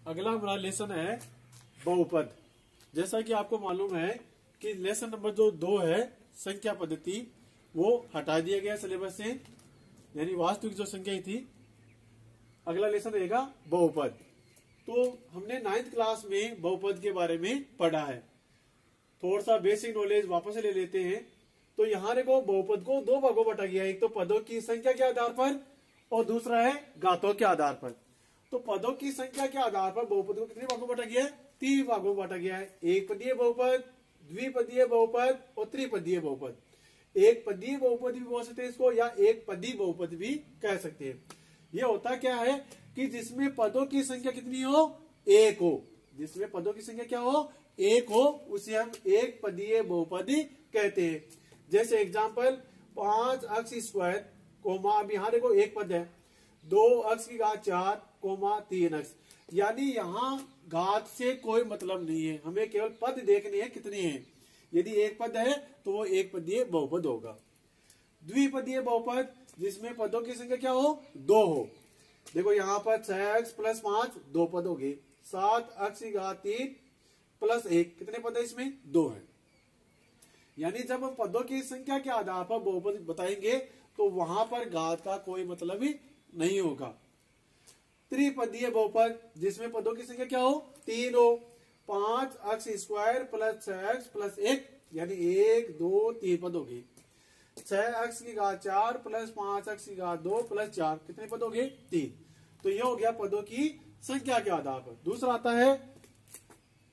अगला हमारा लेसन है बहुपद। जैसा कि आपको मालूम है कि लेसन नंबर जो 2 है संख्या पद्धति, वो हटा दिया गया सिलेबस से, यानी वास्तविक जो संख्या थी। अगला लेसन रहेगा बहुपद। तो हमने 9th क्लास में बहुपद के बारे में पढ़ा है। थोड़ा सा बेसिक नॉलेज वापस ले लेते हैं। तो यहाँ देखो बहुपद को 2 भागों में बांटा गया है, एक तो पदों की संख्या के आधार पर और दूसरा है घातों के आधार पर। तो पदों की संख्या के आधार पर बहुपद को कितने भागों में बांटा गया है? 3 भागों में बांटा गया है। एक पदीय बहुपद, द्विपदीय बहुपद और त्रिपदीय बहुपद। एक पदीय बहुपद भी बोल सकते हैं इसको, या एक पदी बहुपद भी कह सकते हैं। ये होता क्या है कि जिसमें पदों की संख्या कितनी हो? 1 हो। जिसमें पदों की संख्या क्या हो? 1 हो, उसे हम एक पदीय बहुपद कहते हैं। जैसे एग्जाम्पल 5 अक्स स्क्वायर कोमा, अब यहाँ देखो एक पद है, 2 अक्स की घात 4 कोमा 3 अक्स, यानी यहाँ घात से कोई मतलब नहीं है, हमें केवल पद देखने हैं कितने हैं। यदि एक पद है तो वो एक पदीय बहुपद होगा। द्विपदीय बहुपद जिसमें पदों की संख्या क्या हो? 2 हो। देखो यहाँ पर 6x + 5 2 पद हो गए, 7 अक्स की घात 3 + 1 कितने पद है इसमें? 2 है। यानी जब हम पदों की संख्या के आधार पर बहुपद बताएंगे तो वहां पर घात का कोई मतलब ही नहीं होगा। त्रिपदीय बहुपद जिसमें पदों की संख्या क्या हो? 3 हो। 5 अक्स स्क्वायर + 6x + 1 यानी 1 2 3 पद हो गए। 6 अक्स की घात 4 + 5 अक्स की घात 2 + 4 कितने पद हो गए? 3। तो ये हो गया पदों की संख्या के आधार पर। दूसरा आता है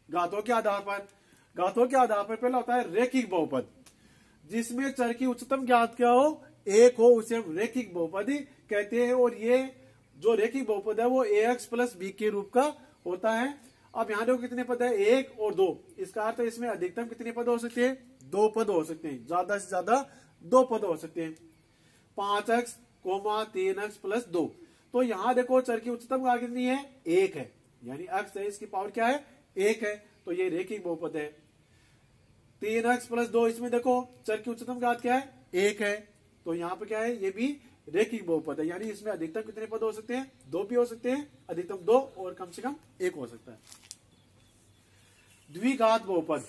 घातों के आधार पर। घातों के आधार पर पहला होता है रेखिक बहुपद, जिसमें चर की उच्चतम घात क्या हो? 1 हो, उसे हम रेखिक बहुपद कहते हैं। और ये जो रेखिक बहुपद है वो ax + b के रूप का होता है। अब यहाँ देखो कितने पद है? 1 और 2। इसका अर्थ है इसमें अधिकतम कितने पद हो सकते हैं? 2 पद हो सकते हैं, ज्यादा से ज्यादा 2 पद हो सकते हैं। 5x, 3x + 2। तो यहाँ देखो चर की उच्चतम घात कितनी है? 1 है, यानी x है, इसकी पावर क्या है? 1 है, तो ये रेखिक बहुपद है। 3x + 2, इसमें देखो चर की उच्चतम घात क्या है? 1 है, तो यहाँ पे क्या है? ये भी रेखिक बहुपद है, यानी इसमें अधिकतम कितने पद हो सकते हैं? 2 भी हो सकते हैं, अधिकतम 2 और कम से कम 1 हो सकता है। द्विघात बहुपद,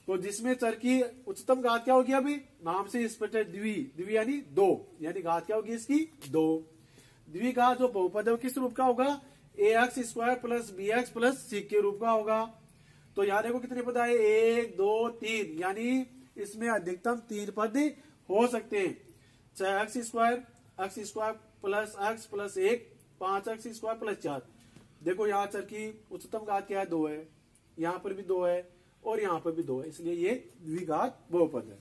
तो जिसमें चर की उच्चतम घात क्या होगी? अभी नाम से स्पष्ट है, द्वि यानी 2, यानी घात क्या होगी इसकी? 2। द्विघात जो बहुपद है वो किस रूप का होगा? ax² + bx + c के रूप का होगा। तो यहाँ देखो कितने पद आए? 1 2 3, यानी इसमें अधिकतम 3 पद हो सकते हैं। 6x² x² + x + 1 5x² + 4। देखो यहाँ चर की उच्चतम घात क्या है? 2 है, यहाँ पर भी 2 है और यहाँ पर भी 2 है, इसलिए ये द्विघात बहुपद है।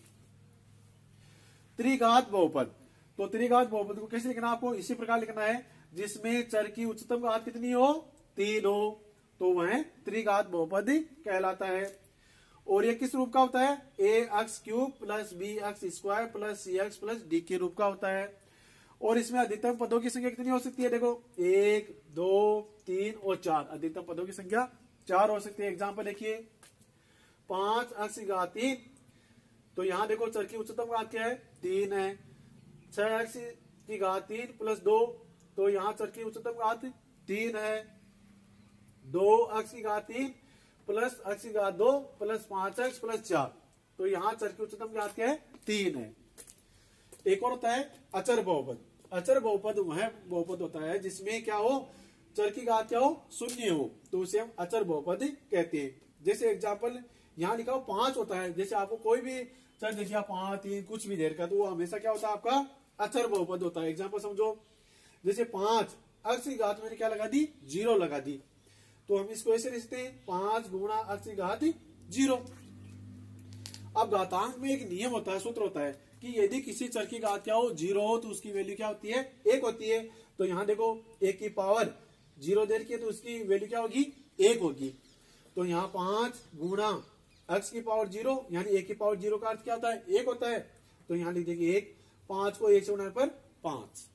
त्रिघात बहुपद, तो त्रिघात बहुपद को कैसे लिखना? आपको इसी प्रकार लिखना है, जिसमें चर की उच्चतम घात कितनी हो? 3 हो, तो वह त्रिघात बहुपद कहलाता है। और ये किस रूप का होता है? ax³ + bx² + cx + d के रूप का होता है। और इसमें अधिकतम पदों की संख्या कितनी हो सकती है? देखो 1 2 3 और 4, अधिकतम पदों की संख्या 4 हो सकती है। एग्जाम्पल देखिए 5 अक्स की घात 3, तो यहां देखो चर की उच्चतम घात क्या है? 3 है। 6 अक्स की घात 3 + 2, तो यहाँ चर की उच्चतम घात 3 है। 2 अक्स की घात 3 + अक्स की घात 2 + 5x + 4, तो यहाँ चर की उच्चतम घात क्या है? 3 है। एक और होता है अचर बहुपद। अचर बहुपद वह बहुपद होता है जिसमें क्या हो? चर की घात क्या हो? 0 हो, तो उसे हम अचर बहुपद कहते हैं। जैसे एग्जाम्पल यहाँ लिखा हो 5 होता है, जैसे आपको कोई भी चर देखिए 5 3 कुछ भी देर का, तो वो हमेशा क्या होता है? आपका अचर बहुपद होता है। एग्जाम्पल समझो, जैसे 5 अक्स की घात मैंने क्या लगा दी? 0 लगा दी, तो हम इसको ऐसे लिखते हैं 5 गुणा अक्स की घात 0। अब घातांक में एक नियम होता है, सूत्र होता है कि यदि किसी चर की घात क्या हो? 0 हो, तो उसकी वैल्यू क्या होती है? 1 होती है। तो यहाँ देखो 1 की पावर 0 दे रखी है, तो उसकी वैल्यू क्या होगी? 1 होगी। तो यहाँ 5 गुणा x की पावर 0, यानी 1 की पावर 0 का अर्थ क्या होता है? 1 होता है। तो यहाँ लिख देंगे 1, 5 को 1 से गुणा पर 5।